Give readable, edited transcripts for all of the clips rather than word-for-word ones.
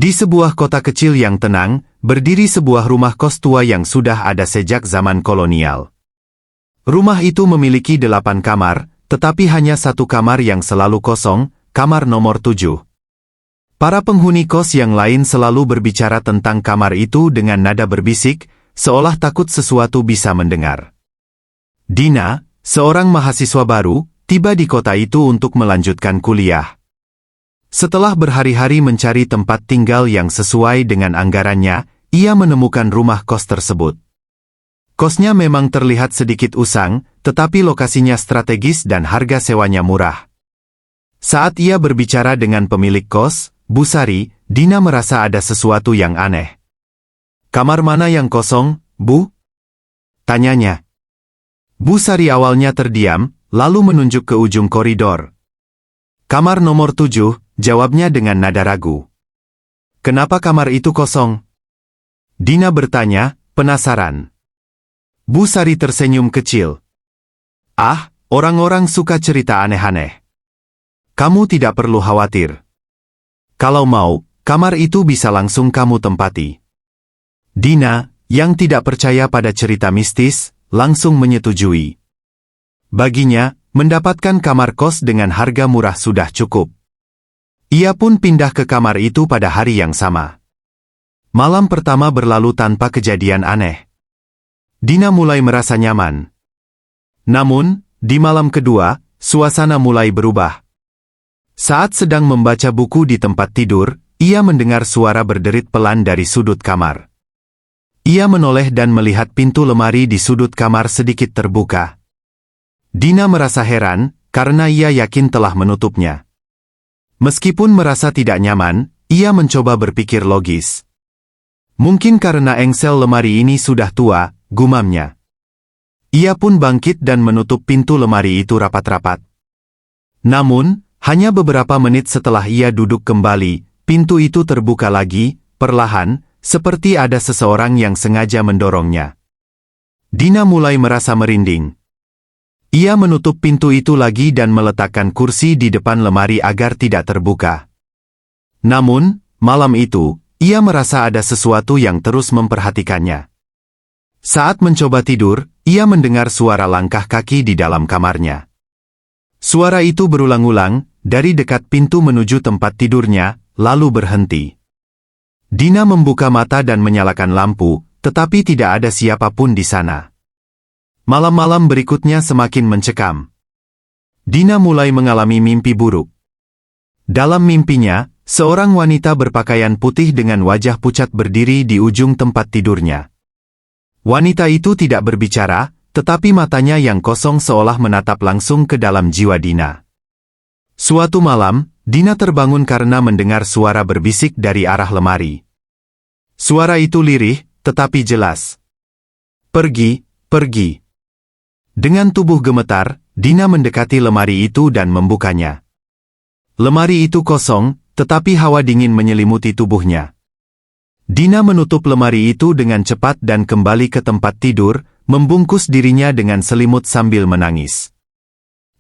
Di sebuah kota kecil yang tenang, berdiri sebuah rumah kos tua yang sudah ada sejak zaman kolonial. Rumah itu memiliki 8 kamar, tetapi hanya satu kamar yang selalu kosong, kamar nomor 7. Para penghuni kos yang lain selalu berbicara tentang kamar itu dengan nada berbisik, seolah takut sesuatu bisa mendengar. Dina, seorang mahasiswa baru, tiba di kota itu untuk melanjutkan kuliah. Setelah berhari-hari mencari tempat tinggal yang sesuai dengan anggarannya, ia menemukan rumah kos tersebut. Kosnya memang terlihat sedikit usang, tetapi lokasinya strategis dan harga sewanya murah. Saat ia berbicara dengan pemilik kos, Bu Sari, Dina merasa ada sesuatu yang aneh. "Kamar mana yang kosong, Bu?" tanyanya. Bu Sari awalnya terdiam, lalu menunjuk ke ujung koridor. "Kamar nomor 7, jawabnya dengan nada ragu. "Kenapa kamar itu kosong?" Dina bertanya, penasaran. Bu Sari tersenyum kecil. "Ah, orang-orang suka cerita aneh-aneh. Kamu tidak perlu khawatir. Kalau mau, kamar itu bisa langsung kamu tempati." Dina, yang tidak percaya pada cerita mistis, langsung menyetujui. Baginya, mendapatkan kamar kos dengan harga murah sudah cukup. Ia pun pindah ke kamar itu pada hari yang sama. Malam pertama berlalu tanpa kejadian aneh. Dina mulai merasa nyaman. Namun, di malam kedua, suasana mulai berubah. Saat sedang membaca buku di tempat tidur, ia mendengar suara berderit pelan dari sudut kamar. Ia menoleh dan melihat pintu lemari di sudut kamar sedikit terbuka. Dina merasa heran, karena ia yakin telah menutupnya. Meskipun merasa tidak nyaman, ia mencoba berpikir logis. Mungkin karena engsel lemari ini sudah tua, gumamnya. Ia pun bangkit dan menutup pintu lemari itu rapat-rapat. Namun, hanya beberapa menit setelah ia duduk kembali, pintu itu terbuka lagi, perlahan, seperti ada seseorang yang sengaja mendorongnya. Dina mulai merasa merinding. Ia menutup pintu itu lagi dan meletakkan kursi di depan lemari agar tidak terbuka. Namun, malam itu, ia merasa ada sesuatu yang terus memperhatikannya. Saat mencoba tidur, ia mendengar suara langkah kaki di dalam kamarnya. Suara itu berulang-ulang, dari dekat pintu menuju tempat tidurnya, lalu berhenti. Dina membuka mata dan menyalakan lampu, tetapi tidak ada siapapun di sana. Malam-malam berikutnya semakin mencekam. Dina mulai mengalami mimpi buruk. Dalam mimpinya, seorang wanita berpakaian putih dengan wajah pucat berdiri di ujung tempat tidurnya. Wanita itu tidak berbicara, tetapi matanya yang kosong seolah menatap langsung ke dalam jiwa Dina. Suatu malam, Dina terbangun karena mendengar suara berbisik dari arah lemari. Suara itu lirih, tetapi jelas. "Pergi, pergi." Dengan tubuh gemetar, Dina mendekati lemari itu dan membukanya. Lemari itu kosong, tetapi hawa dingin menyelimuti tubuhnya. Dina menutup lemari itu dengan cepat dan kembali ke tempat tidur, membungkus dirinya dengan selimut sambil menangis.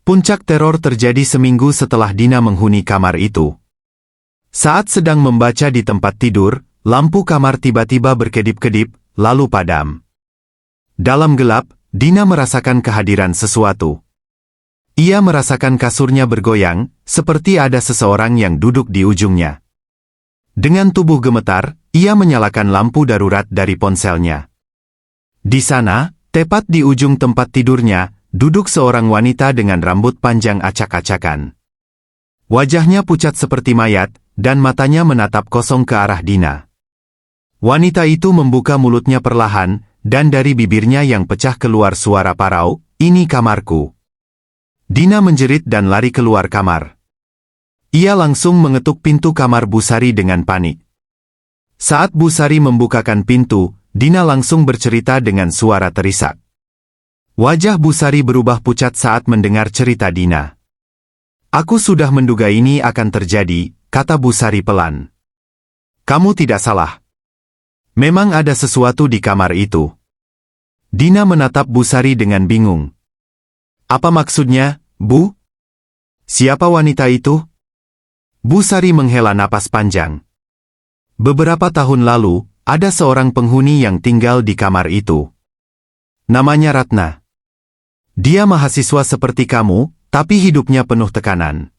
Puncak teror terjadi seminggu setelah Dina menghuni kamar itu. Saat sedang membaca di tempat tidur, lampu kamar tiba-tiba berkedip-kedip, lalu padam. Dalam gelap, Dina merasakan kehadiran sesuatu. Ia merasakan kasurnya bergoyang, seperti ada seseorang yang duduk di ujungnya. Dengan tubuh gemetar, ia menyalakan lampu darurat dari ponselnya. Di sana, tepat di ujung tempat tidurnya, duduk seorang wanita dengan rambut panjang acak-acakan. Wajahnya pucat seperti mayat, dan matanya menatap kosong ke arah Dina. Wanita itu membuka mulutnya perlahan, dan dari bibirnya yang pecah keluar suara parau, "Ini kamarku." Dina menjerit dan lari keluar kamar. Ia langsung mengetuk pintu kamar Bu Sari dengan panik. Saat Bu Sari membukakan pintu, Dina langsung bercerita dengan suara terisak. Wajah Bu Sari berubah pucat saat mendengar cerita Dina. "Aku sudah menduga ini akan terjadi," kata Bu Sari pelan. "Kamu tidak salah. Memang ada sesuatu di kamar itu." Dina menatap Bu Sari dengan bingung. "Apa maksudnya, Bu? Siapa wanita itu?" Bu Sari menghela napas panjang. Beberapa tahun lalu, ada seorang penghuni yang tinggal di kamar itu. Namanya Ratna. Dia mahasiswa seperti kamu, tapi hidupnya penuh tekanan.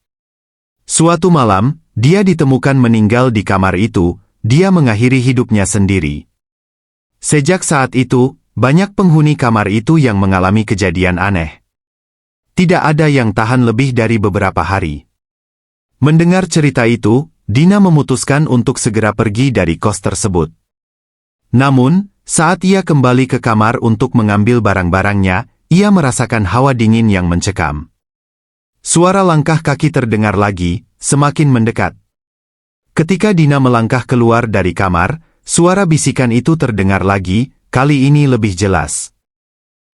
Suatu malam, dia ditemukan meninggal di kamar itu. Dia mengakhiri hidupnya sendiri. Sejak saat itu, banyak penghuni kamar itu yang mengalami kejadian aneh. Tidak ada yang tahan lebih dari beberapa hari. Mendengar cerita itu, Dina memutuskan untuk segera pergi dari kos tersebut. Namun, saat ia kembali ke kamar untuk mengambil barang-barangnya, ia merasakan hawa dingin yang mencekam. Suara langkah kaki terdengar lagi, semakin mendekat. Ketika Dina melangkah keluar dari kamar, suara bisikan itu terdengar lagi, kali ini lebih jelas.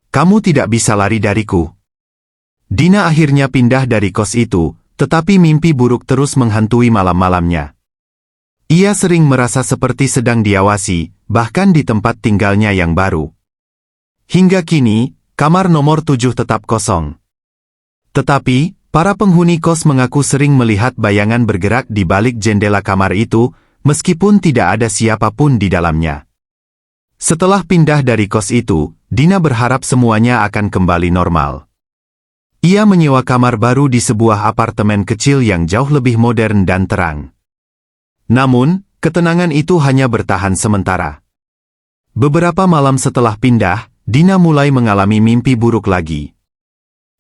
"Kamu tidak bisa lari dariku." Dina akhirnya pindah dari kos itu, tetapi mimpi buruk terus menghantui malam-malamnya. Ia sering merasa seperti sedang diawasi, bahkan di tempat tinggalnya yang baru. Hingga kini, kamar nomor 7 tetap kosong. Tetapi, para penghuni kos mengaku sering melihat bayangan bergerak di balik jendela kamar itu, meskipun tidak ada siapapun di dalamnya. Setelah pindah dari kos itu, Dina berharap semuanya akan kembali normal. Ia menyewa kamar baru di sebuah apartemen kecil yang jauh lebih modern dan terang. Namun, ketenangan itu hanya bertahan sementara. Beberapa malam setelah pindah, Dina mulai mengalami mimpi buruk lagi.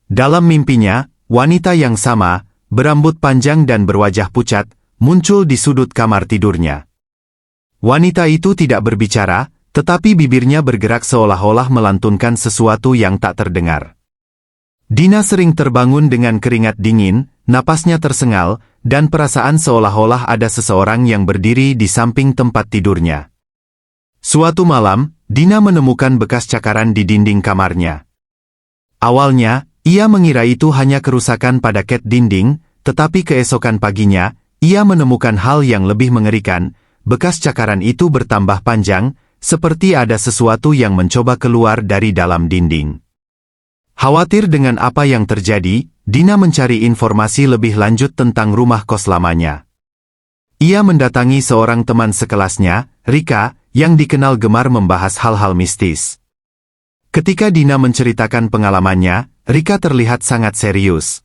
Dalam mimpinya, wanita yang sama, berambut panjang dan berwajah pucat, muncul di sudut kamar tidurnya. Wanita itu tidak berbicara, tetapi bibirnya bergerak seolah-olah melantunkan sesuatu yang tak terdengar. Dina sering terbangun dengan keringat dingin, napasnya tersengal, dan perasaan seolah-olah ada seseorang yang berdiri di samping tempat tidurnya. Suatu malam, Dina menemukan bekas cakaran di dinding kamarnya. Awalnya, ia mengira itu hanya kerusakan pada cat dinding, tetapi keesokan paginya, ia menemukan hal yang lebih mengerikan. Bekas cakaran itu bertambah panjang, seperti ada sesuatu yang mencoba keluar dari dalam dinding. Khawatir dengan apa yang terjadi, Dina mencari informasi lebih lanjut tentang rumah kos lamanya. Ia mendatangi seorang teman sekelasnya, Rika, yang dikenal gemar membahas hal-hal mistis. Ketika Dina menceritakan pengalamannya, Rika terlihat sangat serius.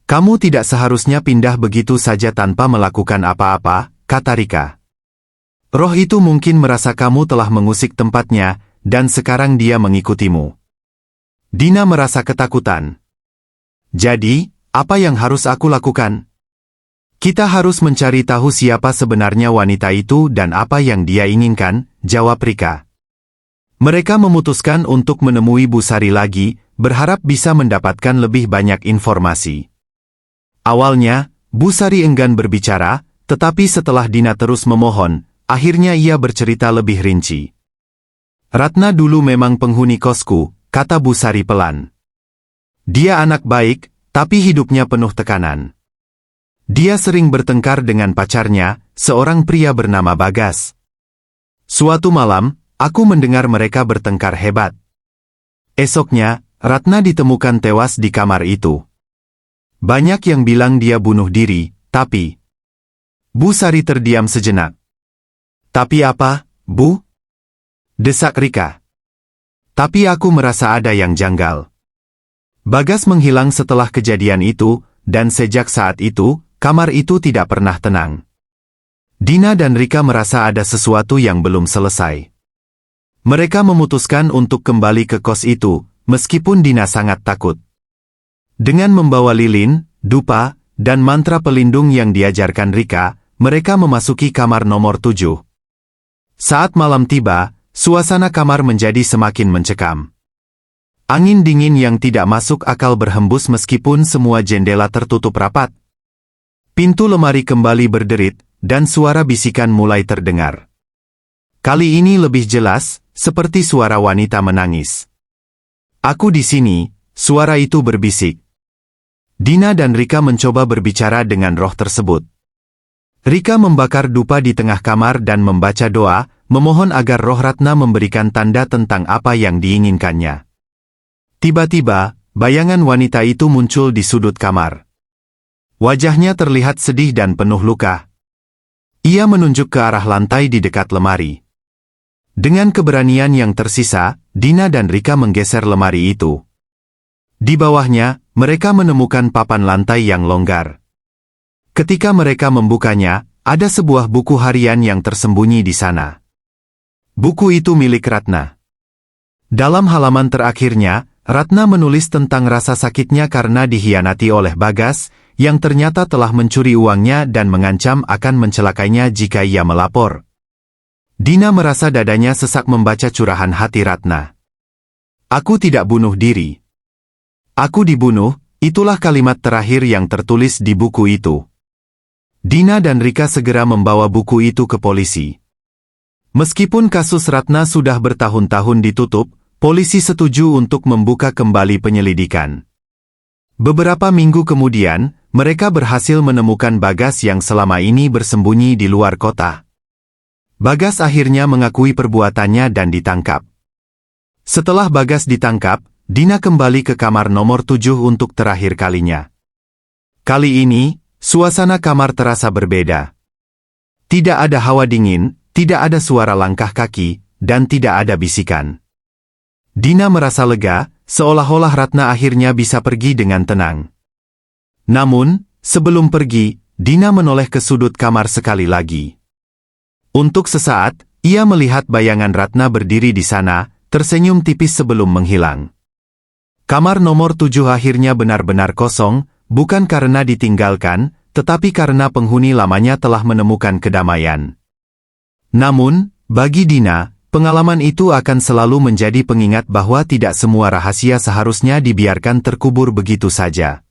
"Kamu tidak seharusnya pindah begitu saja tanpa melakukan apa-apa," kata Rika. "Roh itu mungkin merasa kamu telah mengusik tempatnya, dan sekarang dia mengikutimu." Dina merasa ketakutan. "Jadi, apa yang harus aku lakukan?" "Kita harus mencari tahu siapa sebenarnya wanita itu dan apa yang dia inginkan," jawab Rika. Mereka memutuskan untuk menemui Bu Sari lagi, berharap bisa mendapatkan lebih banyak informasi. Awalnya, Bu Sari enggan berbicara, tetapi setelah Dina terus memohon, akhirnya ia bercerita lebih rinci. "Ratna dulu memang penghuni kosku," kata Bu Sari pelan. "Dia anak baik, tapi hidupnya penuh tekanan. Dia sering bertengkar dengan pacarnya, seorang pria bernama Bagas. Suatu malam, aku mendengar mereka bertengkar hebat. Esoknya, Ratna ditemukan tewas di kamar itu. Banyak yang bilang dia bunuh diri, tapi..." Bu Sari terdiam sejenak. "Tapi apa, Bu?" desak Rika. "Tapi aku merasa ada yang janggal. Bagas menghilang setelah kejadian itu, dan sejak saat itu, kamar itu tidak pernah tenang." Dina dan Rika merasa ada sesuatu yang belum selesai. Mereka memutuskan untuk kembali ke kos itu, meskipun Dina sangat takut. Dengan membawa lilin, dupa, dan mantra pelindung yang diajarkan Rika, mereka memasuki kamar nomor 7. Saat malam tiba, suasana kamar menjadi semakin mencekam. Angin dingin yang tidak masuk akal berhembus meskipun semua jendela tertutup rapat. Pintu lemari kembali berderit, dan suara bisikan mulai terdengar. Kali ini lebih jelas, seperti suara wanita menangis. "Aku di sini," suara itu berbisik. Dina dan Rika mencoba berbicara dengan roh tersebut. Rika membakar dupa di tengah kamar dan membaca doa, memohon agar roh Ratna memberikan tanda tentang apa yang diinginkannya. Tiba-tiba, bayangan wanita itu muncul di sudut kamar. Wajahnya terlihat sedih dan penuh luka. Ia menunjuk ke arah lantai di dekat lemari. Dengan keberanian yang tersisa, Dina dan Rika menggeser lemari itu. Di bawahnya, mereka menemukan papan lantai yang longgar. Ketika mereka membukanya, ada sebuah buku harian yang tersembunyi di sana. Buku itu milik Ratna. Dalam halaman terakhirnya, Ratna menulis tentang rasa sakitnya karena dikhianati oleh Bagas, yang ternyata telah mencuri uangnya dan mengancam akan mencelakainya jika ia melapor. Dina merasa dadanya sesak membaca curahan hati Ratna. "Aku tidak bunuh diri. Aku dibunuh," itulah kalimat terakhir yang tertulis di buku itu. Dina dan Rika segera membawa buku itu ke polisi. Meskipun kasus Ratna sudah bertahun-tahun ditutup, polisi setuju untuk membuka kembali penyelidikan. Beberapa minggu kemudian, mereka berhasil menemukan Bagas yang selama ini bersembunyi di luar kota. Bagas akhirnya mengakui perbuatannya dan ditangkap. Setelah Bagas ditangkap, Dina kembali ke kamar nomor 7 untuk terakhir kalinya. Kali ini, suasana kamar terasa berbeda. Tidak ada hawa dingin, tidak ada suara langkah kaki, dan tidak ada bisikan. Dina merasa lega, seolah-olah Ratna akhirnya bisa pergi dengan tenang. Namun, sebelum pergi, Dina menoleh ke sudut kamar sekali lagi. Untuk sesaat, ia melihat bayangan Ratna berdiri di sana, tersenyum tipis sebelum menghilang. Kamar nomor 7 akhirnya benar-benar kosong, bukan karena ditinggalkan, tetapi karena penghuni lamanya telah menemukan kedamaian. Namun, bagi Dina, pengalaman itu akan selalu menjadi pengingat bahwa tidak semua rahasia seharusnya dibiarkan terkubur begitu saja.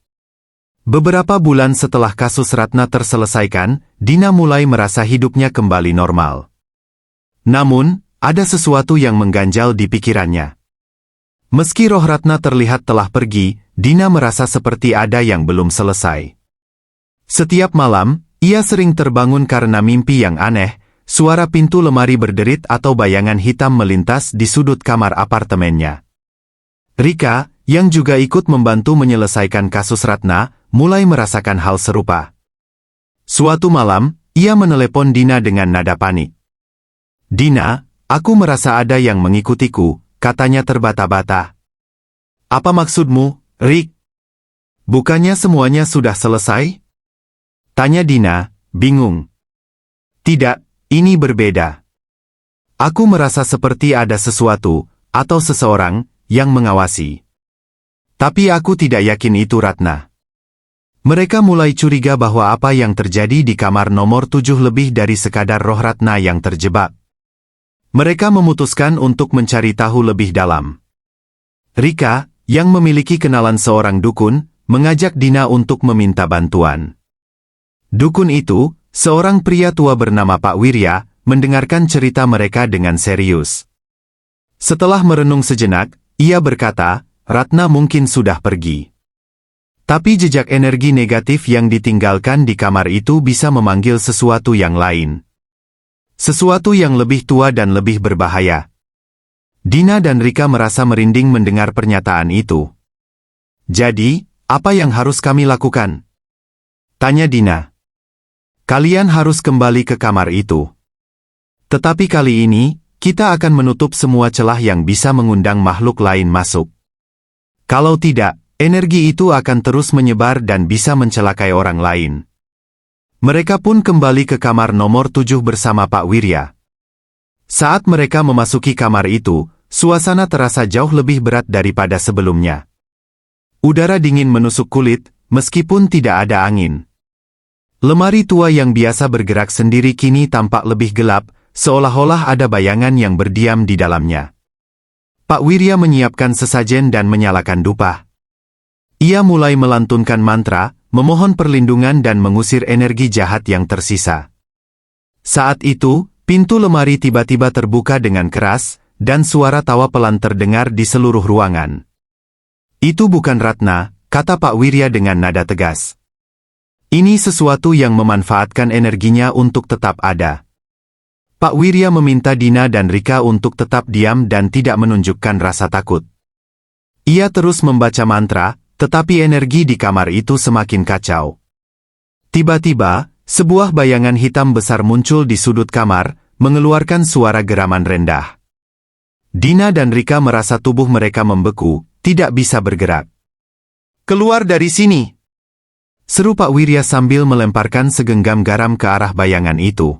Beberapa bulan setelah kasus Ratna terselesaikan, Dina mulai merasa hidupnya kembali normal. Namun, ada sesuatu yang mengganjal di pikirannya. Meski roh Ratna terlihat telah pergi, Dina merasa seperti ada yang belum selesai. Setiap malam, ia sering terbangun karena mimpi yang aneh. Suara pintu lemari berderit atau bayangan hitam melintas di sudut kamar apartemennya. Rika, yang juga ikut membantu menyelesaikan kasus Ratna, mulai merasakan hal serupa. Suatu malam, ia menelepon Dina dengan nada panik. "Dina, aku merasa ada yang mengikutiku," katanya terbata-bata. "Apa maksudmu, Rik? Bukannya semuanya sudah selesai?" tanya Dina, bingung. "Tidak. Ini berbeda. Aku merasa seperti ada sesuatu, atau seseorang, yang mengawasi. Tapi aku tidak yakin itu Ratna." Mereka mulai curiga bahwa apa yang terjadi di kamar nomor 7 lebih dari sekadar roh Ratna yang terjebak. Mereka memutuskan untuk mencari tahu lebih dalam. Rika, yang memiliki kenalan seorang dukun, mengajak Dina untuk meminta bantuan. Dukun itu, seorang pria tua bernama Pak Wirya, mendengarkan cerita mereka dengan serius. Setelah merenung sejenak, ia berkata, "Ratna mungkin sudah pergi. Tapi jejak energi negatif yang ditinggalkan di kamar itu bisa memanggil sesuatu yang lain. Sesuatu yang lebih tua dan lebih berbahaya." Dina dan Rika merasa merinding mendengar pernyataan itu. "Jadi, apa yang harus kami lakukan?" tanya Dina. "Kalian harus kembali ke kamar itu. Tetapi kali ini, kita akan menutup semua celah yang bisa mengundang makhluk lain masuk. Kalau tidak, energi itu akan terus menyebar dan bisa mencelakai orang lain." Mereka pun kembali ke kamar nomor 7 bersama Pak Wirya. Saat mereka memasuki kamar itu, suasana terasa jauh lebih berat daripada sebelumnya. Udara dingin menusuk kulit, meskipun tidak ada angin. Lemari tua yang biasa bergerak sendiri kini tampak lebih gelap, seolah-olah ada bayangan yang berdiam di dalamnya. Pak Wirya menyiapkan sesajen dan menyalakan dupa. Ia mulai melantunkan mantra, memohon perlindungan dan mengusir energi jahat yang tersisa. Saat itu, pintu lemari tiba-tiba terbuka dengan keras, dan suara tawa pelan terdengar di seluruh ruangan. "Itu bukan Ratna," kata Pak Wirya dengan nada tegas. "Ini sesuatu yang memanfaatkan energinya untuk tetap ada." Pak Wirya meminta Dina dan Rika untuk tetap diam dan tidak menunjukkan rasa takut. Ia terus membaca mantra, tetapi energi di kamar itu semakin kacau. Tiba-tiba, sebuah bayangan hitam besar muncul di sudut kamar, mengeluarkan suara geraman rendah. Dina dan Rika merasa tubuh mereka membeku, tidak bisa bergerak. "Keluar dari sini!" seru Pak Wirya sambil melemparkan segenggam garam ke arah bayangan itu.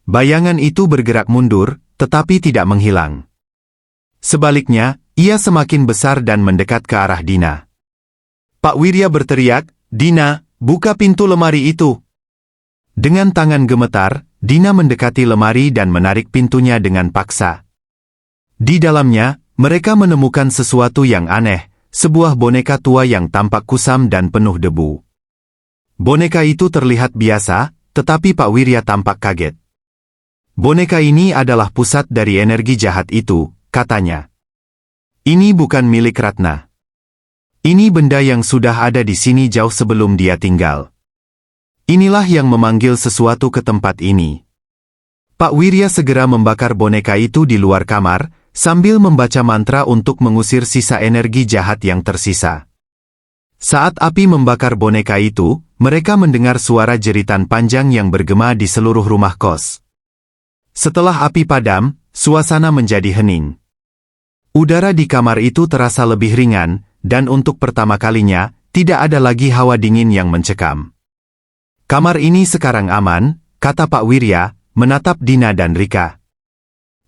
Bayangan itu bergerak mundur, tetapi tidak menghilang. Sebaliknya, ia semakin besar dan mendekat ke arah Dina. Pak Wirya berteriak, "Dina, buka pintu lemari itu!" Dengan tangan gemetar, Dina mendekati lemari dan menarik pintunya dengan paksa. Di dalamnya, mereka menemukan sesuatu yang aneh, sebuah boneka tua yang tampak kusam dan penuh debu. Boneka itu terlihat biasa, tetapi Pak Wirya tampak kaget. "Boneka ini adalah pusat dari energi jahat itu," katanya. "Ini bukan milik Ratna. Ini benda yang sudah ada di sini jauh sebelum dia tinggal. Inilah yang memanggil sesuatu ke tempat ini." Pak Wirya segera membakar boneka itu di luar kamar, sambil membaca mantra untuk mengusir sisa energi jahat yang tersisa. Saat api membakar boneka itu, mereka mendengar suara jeritan panjang yang bergema di seluruh rumah kos. Setelah api padam, suasana menjadi hening. Udara di kamar itu terasa lebih ringan, dan untuk pertama kalinya, tidak ada lagi hawa dingin yang mencekam. "Kamar ini sekarang aman," kata Pak Wirya, menatap Dina dan Rika.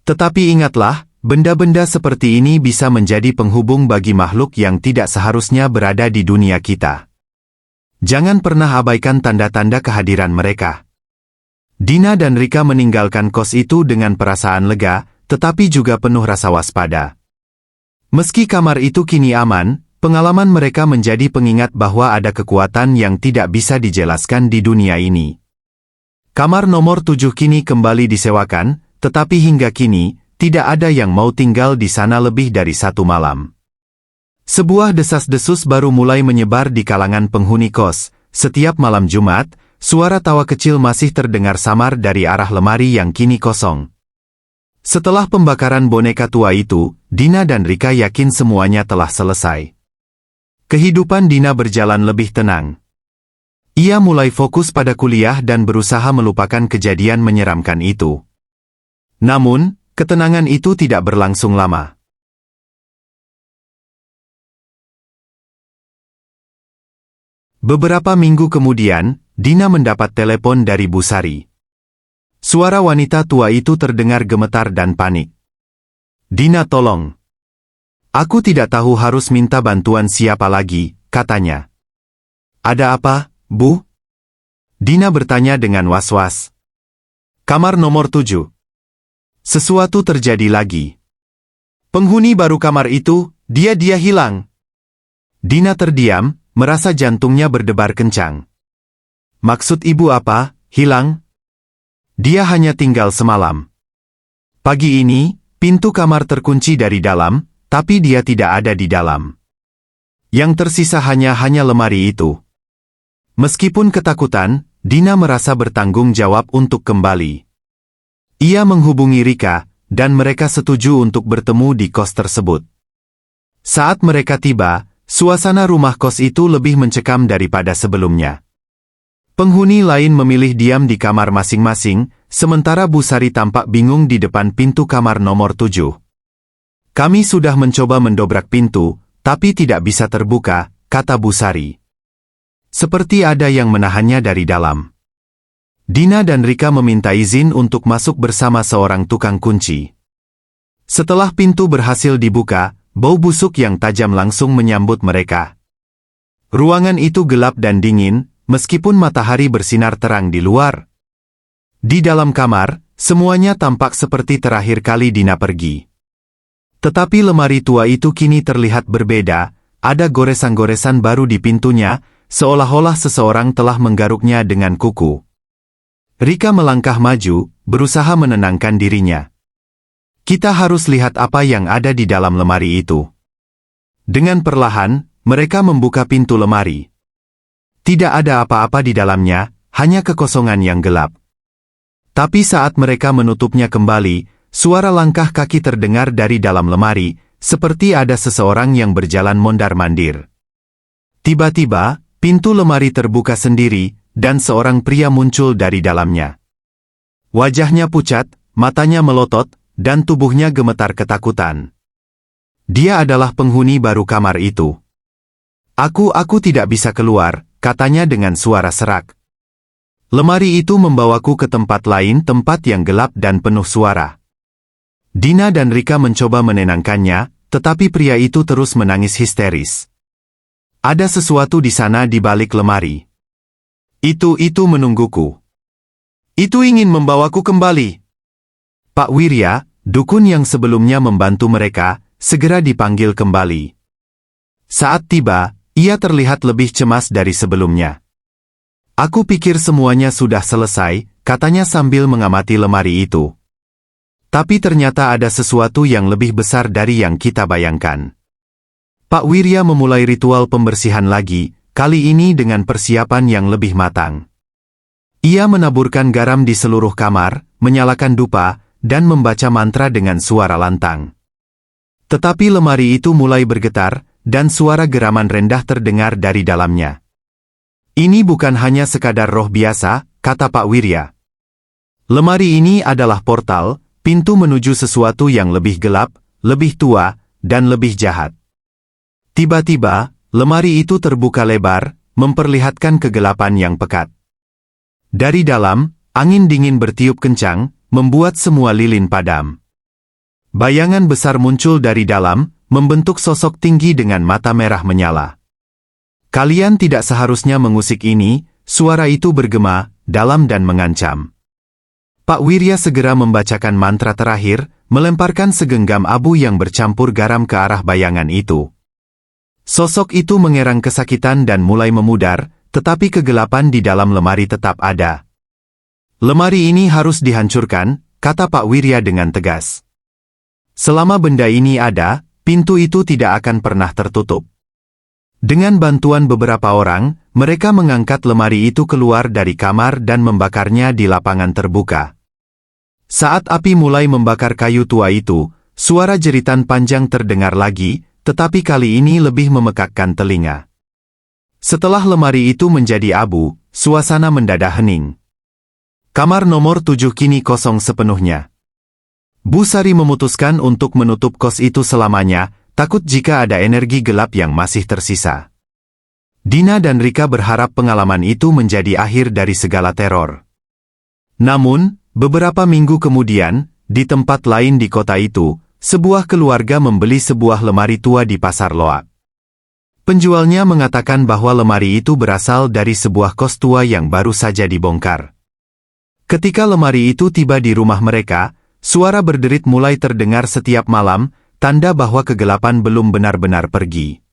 "Tetapi ingatlah, benda-benda seperti ini bisa menjadi penghubung bagi makhluk yang tidak seharusnya berada di dunia kita. Jangan pernah abaikan tanda-tanda kehadiran mereka." Dina dan Rika meninggalkan kos itu dengan perasaan lega, tetapi juga penuh rasa waspada. Meski kamar itu kini aman, pengalaman mereka menjadi pengingat bahwa ada kekuatan yang tidak bisa dijelaskan di dunia ini. Kamar nomor 7 kini kembali disewakan, tetapi hingga kini, tidak ada yang mau tinggal di sana lebih dari 1 malam. Sebuah desas-desus baru mulai menyebar di kalangan penghuni kos. Setiap malam Jumat, suara tawa kecil masih terdengar samar dari arah lemari yang kini kosong. Setelah pembakaran boneka tua itu, Dina dan Rika yakin semuanya telah selesai. Kehidupan Dina berjalan lebih tenang. Ia mulai fokus pada kuliah dan berusaha melupakan kejadian menyeramkan itu. Namun, ketenangan itu tidak berlangsung lama. Beberapa minggu kemudian, Dina mendapat telepon dari Bu Sari. Suara wanita tua itu terdengar gemetar dan panik. "Dina, tolong. Aku tidak tahu harus minta bantuan siapa lagi," katanya. "Ada apa, Bu?" Dina bertanya dengan was-was. "Kamar nomor 7. Sesuatu terjadi lagi. Penghuni baru kamar itu, dia hilang." Dina terdiam, merasa jantungnya berdebar kencang. "Maksud ibu apa, hilang?" "Dia hanya tinggal semalam. Pagi ini, pintu kamar terkunci dari dalam, tapi dia tidak ada di dalam. Yang tersisa hanya lemari itu." Meskipun ketakutan, Dina merasa bertanggung jawab untuk kembali. Ia menghubungi Rika, dan mereka setuju untuk bertemu di kos tersebut. Saat mereka tiba, suasana rumah kos itu lebih mencekam daripada sebelumnya. Penghuni lain memilih diam di kamar masing-masing, sementara Bu Sari tampak bingung di depan pintu kamar nomor 7. "Kami sudah mencoba mendobrak pintu, tapi tidak bisa terbuka," kata Bu Sari. "Seperti ada yang menahannya dari dalam." Dina dan Rika meminta izin untuk masuk bersama seorang tukang kunci. Setelah pintu berhasil dibuka, bau busuk yang tajam langsung menyambut mereka. Ruangan itu gelap dan dingin, meskipun matahari bersinar terang di luar. Di dalam kamar, semuanya tampak seperti terakhir kali Dina pergi. Tetapi lemari tua itu kini terlihat berbeda, ada goresan-goresan baru di pintunya, seolah-olah seseorang telah menggaruknya dengan kuku. Rika melangkah maju, berusaha menenangkan dirinya. "Kita harus lihat apa yang ada di dalam lemari itu." Dengan perlahan, mereka membuka pintu lemari. Tidak ada apa-apa di dalamnya, hanya kekosongan yang gelap. Tapi saat mereka menutupnya kembali, suara langkah kaki terdengar dari dalam lemari, seperti ada seseorang yang berjalan mondar-mandir. Tiba-tiba, pintu lemari terbuka sendiri, dan seorang pria muncul dari dalamnya. Wajahnya pucat, matanya melotot, dan tubuhnya gemetar ketakutan. Dia adalah penghuni baru kamar itu. Aku tidak bisa keluar, katanya dengan suara serak. Lemari itu membawaku ke tempat lain, tempat yang gelap dan penuh suara. Dina dan Rika mencoba menenangkannya, tetapi pria itu terus menangis histeris. Ada sesuatu di sana di balik lemari. Itu menungguku. Itu ingin membawaku kembali. Pak Wirya, dukun yang sebelumnya membantu mereka, segera dipanggil kembali. Saat tiba, ia terlihat lebih cemas dari sebelumnya. Aku pikir semuanya sudah selesai, katanya sambil mengamati lemari itu. Tapi ternyata ada sesuatu yang lebih besar dari yang kita bayangkan. Pak Wirya memulai ritual pembersihan lagi, kali ini dengan persiapan yang lebih matang. Ia menaburkan garam di seluruh kamar, menyalakan dupa, dan membaca mantra dengan suara lantang. Tetapi lemari itu mulai bergetar, dan suara geraman rendah terdengar dari dalamnya. Ini bukan hanya sekadar roh biasa, kata Pak Wirya. Lemari ini adalah portal, pintu menuju sesuatu yang lebih gelap, lebih tua, dan lebih jahat. Tiba-tiba, lemari itu terbuka lebar, memperlihatkan kegelapan yang pekat. Dari dalam, angin dingin bertiup kencang, membuat semua lilin padam. Bayangan besar muncul dari dalam, membentuk sosok tinggi dengan mata merah menyala. Kalian tidak seharusnya mengusik ini, suara itu bergema, dalam dan mengancam. Pak Wirya segera membacakan mantra terakhir, melemparkan segenggam abu yang bercampur garam ke arah bayangan itu. Sosok itu mengerang kesakitan dan mulai memudar, tetapi kegelapan di dalam lemari tetap ada. Lemari ini harus dihancurkan, kata Pak Wirya dengan tegas. Selama benda ini ada, pintu itu tidak akan pernah tertutup. Dengan bantuan beberapa orang, mereka mengangkat lemari itu keluar dari kamar dan membakarnya di lapangan terbuka. Saat api mulai membakar kayu tua itu, suara jeritan panjang terdengar lagi, tetapi kali ini lebih memekakkan telinga. Setelah lemari itu menjadi abu, suasana mendadak hening. Kamar nomor 7 kini kosong sepenuhnya. Bu Sari memutuskan untuk menutup kos itu selamanya, takut jika ada energi gelap yang masih tersisa. Dina dan Rika berharap pengalaman itu menjadi akhir dari segala teror. Namun, beberapa minggu kemudian, di tempat lain di kota itu, sebuah keluarga membeli sebuah lemari tua di Pasar Loak. Penjualnya mengatakan bahwa lemari itu berasal dari sebuah kos tua yang baru saja dibongkar. Ketika lemari itu tiba di rumah mereka, suara berderit mulai terdengar setiap malam, tanda bahwa kegelapan belum benar-benar pergi.